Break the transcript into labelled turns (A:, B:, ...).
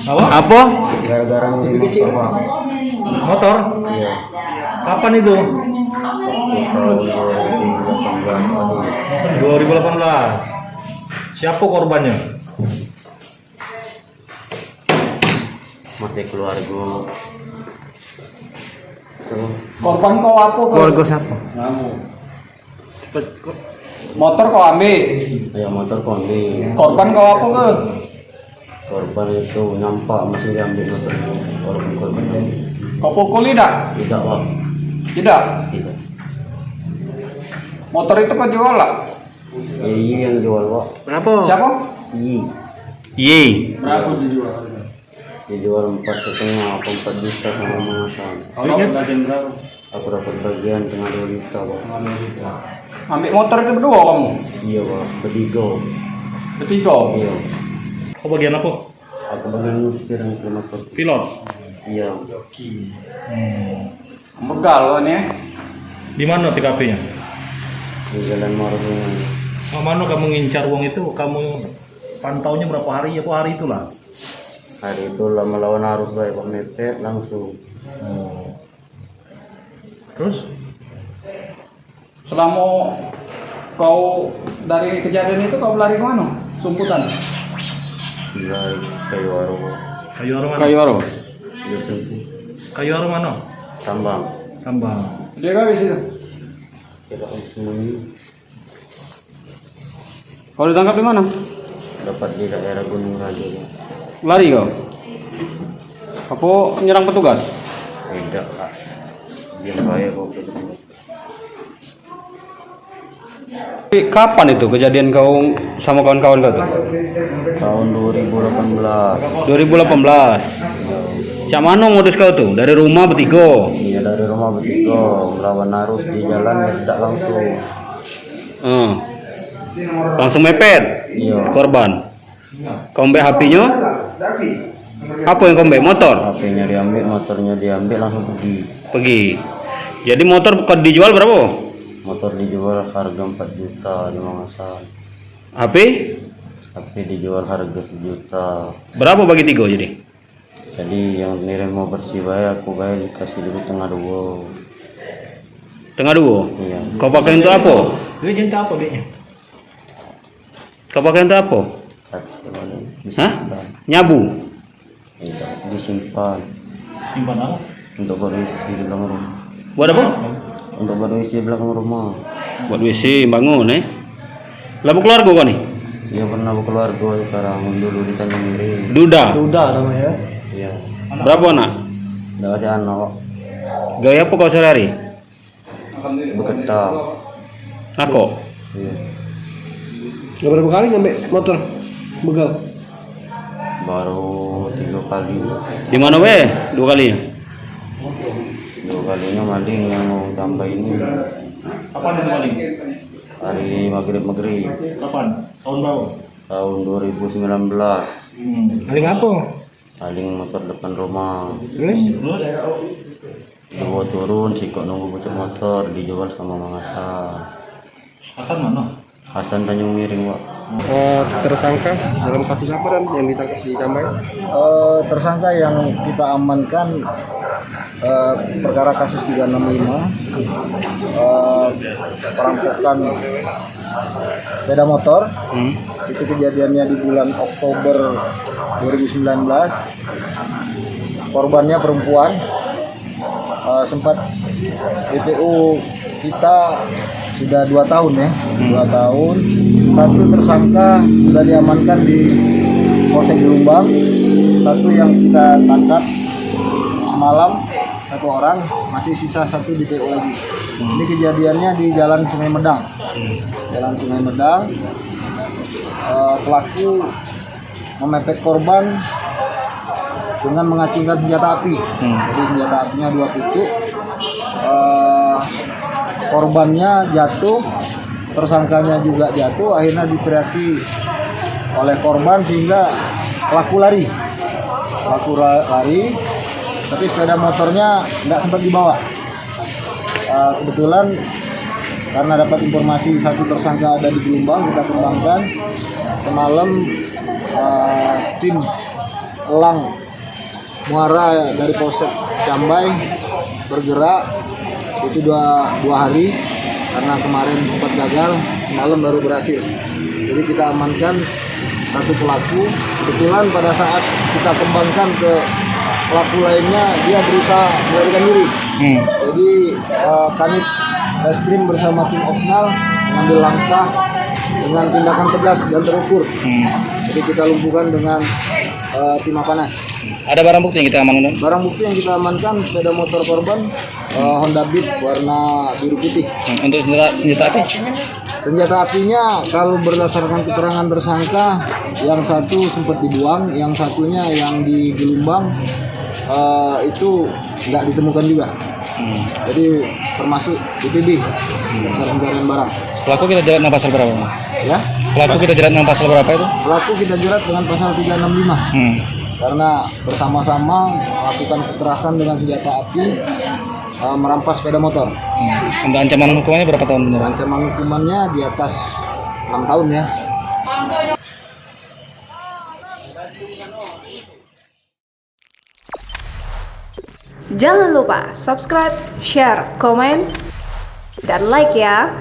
A: Apa?
B: Gara-gara
A: Motor?
B: Iya.
A: Kapan itu?
B: Tahun
A: 2018. Siapa korbannya?
B: masih keluarga.
C: Korban kau apa?
A: Keluarga siapa?
C: Motor kau ambil.
B: Ya motor kondi.
C: Korban kau apa ke?
B: Korban itu nampak masih diambil motor. Korban
C: Kau pukul tidak?
B: tidak pak.
C: Tidak.
B: Tidak.
C: Motor itu kau jual lah.
B: Iya yang jual pak.
A: Berapa?
C: Siapa?
B: Iya.
A: Ye.
C: Berapa dijual?
B: Dijual 4,5 atau 4 juta sama mengasan.
C: Kau ingat berapa?
B: Aku dapat bagian tengah 2 juta pak.
C: Ambil motor itu berdua kamu?
B: Iya pak. Ketiga.
C: Ketiga.
B: Iya.
A: Kau bagian apa?
B: Aku bagian nyupir yang ke motor.
A: Pilot.
B: Iya.
C: Begal kan ya?
A: Di mana TKP-nya?
B: Di Jalan Marungan.
A: Mana kamu ngincar uang itu? Kamu pantaunya berapa hari? Apa hari itulah?
B: Hari itu lah melawan arus baik pak, mepet langsung.
A: Terus?
C: Selama kau dari kejadian itu kau lari ke mana? Sumputan?
B: Dari kayu aro.
A: Kayu aro mana?
C: Kayu aro.
B: Iya tentu.
A: Kayu aro mana?
B: Tambang.
A: Tambang.
C: Dia kau di situ.
B: Kita semuanya
C: Kau ditangkap di mana?
B: dapat di daerah Gunung Raja. Pak.
C: Lari kau? Apa nyerang petugas?
B: Tidak pak. Diam baik kok.
C: Kapan itu kejadian kau sama kawan-kawan kau tuh?
B: Tahun 2018.
C: 2018. Cak mana modus kau tuh? Dari rumah bertiga?
B: Iya dari rumah bertiga melawan arus di jalan tidak langsung.
C: Langsung mepet
B: Iya.
C: korban. Kau ambil HP-nya? Apa yang kau ambil? Motor?
B: HP-nya diambil, motornya diambil langsung
C: Pergi. Jadi motor kau dijual berapa?
B: Motor dijual harga 4 juta di Mangasan.
C: HP?
B: HP dijual harga 1 juta.
C: Berapa bagi tiga jadi?
B: Jadi yang nilai mau bersih bayar aku bayar dikasih dulu tengah 2.
C: Tengah dua?
B: Iya.
C: Kau pakai untuk apa?
A: Dia cinta apa dia?
C: Kau pakai untuk apa? Hah? Nyabu?
B: Tidak, disimpan
A: Simpan apa?
B: untuk berisi di belakang rumah.
C: Buat apa?
B: Untuk berisi di belakang rumah.
C: Buat WC bangun Lalu keluarga kau nih?
B: Dia pernah berkeluarga sekarang dulu di Tanjung Miri.
C: Duda?
B: namanya. Iya.
C: Berapa anak?
B: Tidak ada anak.
C: Gaya apa kau sehari-hari?
B: Beketak.
C: Nako?
B: Iya.
D: Udah berapa kali ngambil motor begal?
B: Baru 3 kali.
C: Di mana weh? 2 kali?
B: 2 kalinya maling yang mau tambah ini.
A: Kapan itu maling?
B: Hari maghrib.
A: Kapan? Tahun berapa?
B: Tahun 2019.
A: Maling apa?
B: Maling motor depan rumah.
A: Terus?
B: Dua turun, sikok nunggu pucuk motor dijual sama Mangasan.
A: Hasan mana?
B: Hasan Tanjung Miring, Pak.
D: Tersangka dalam kasus apa dan yang ditangkap di Cambai?
E: Tersangka yang kita amankan perkara kasus 365 perampokan sepeda motor. Itu kejadiannya di bulan Oktober 2019. Korbannya perempuan. Sempat DPO kita sudah 2 tahun ya, 2 tahun. Satu tersangka sudah diamankan di Polsek Jombang, satu yang kita tangkap semalam 1 orang, masih sisa 1 DPO lagi. Ini kejadiannya di Jalan Sungai Medang. Jalan Sungai Medang, pelaku memepet korban dengan mengacungkan senjata api. Jadi senjata apinya 2 pucuk. Korbannya jatuh, tersangkanya juga jatuh, akhirnya diteriaki oleh korban sehingga pelaku lari. Tapi sepeda motornya nggak sempat dibawa. Kebetulan karena dapat informasi satu tersangka ada di Gelombang, kita kembangkan. Semalam tim elang muara dari Polsek Cambai bergerak itu dua hari karena kemarin sempat gagal, semalam baru berhasil. Jadi kita amankan satu pelaku. Kebetulan pada saat kita kembangkan ke pelaku lainnya, dia berusaha melarikan diri. Jadi Kanit Reskrim bersama tim Opsnal mengambil langkah dengan tindakan tegas dan terukur. Jadi kita lumpuhkan dengan timah panas.
C: Ada barang bukti yang kita amankan?
E: Barang bukti yang kita amankan sepeda motor korban Honda Beat warna biru putih.
C: Untuk senjata api?
E: Senjata apinya kalau berdasarkan keterangan tersangka, yang satu sempat dibuang, yang satunya yang di Gelombang itu nggak ditemukan juga. Jadi termasuk BTB, pencarian barang.
C: Pelaku kita jerat dengan pasal berapa?
E: Ya,
C: Pelaku kita jerat dengan pasal berapa itu?
E: pelaku kita jerat dengan pasal 365 karena bersama-sama melakukan kekerasan dengan senjata api, merampas sepeda motor.
C: Untuk ancaman hukumannya berapa tahun penjara?
E: Ancaman hukumannya di atas 6 tahun ya.
F: Jangan lupa subscribe, share, komen, dan like ya.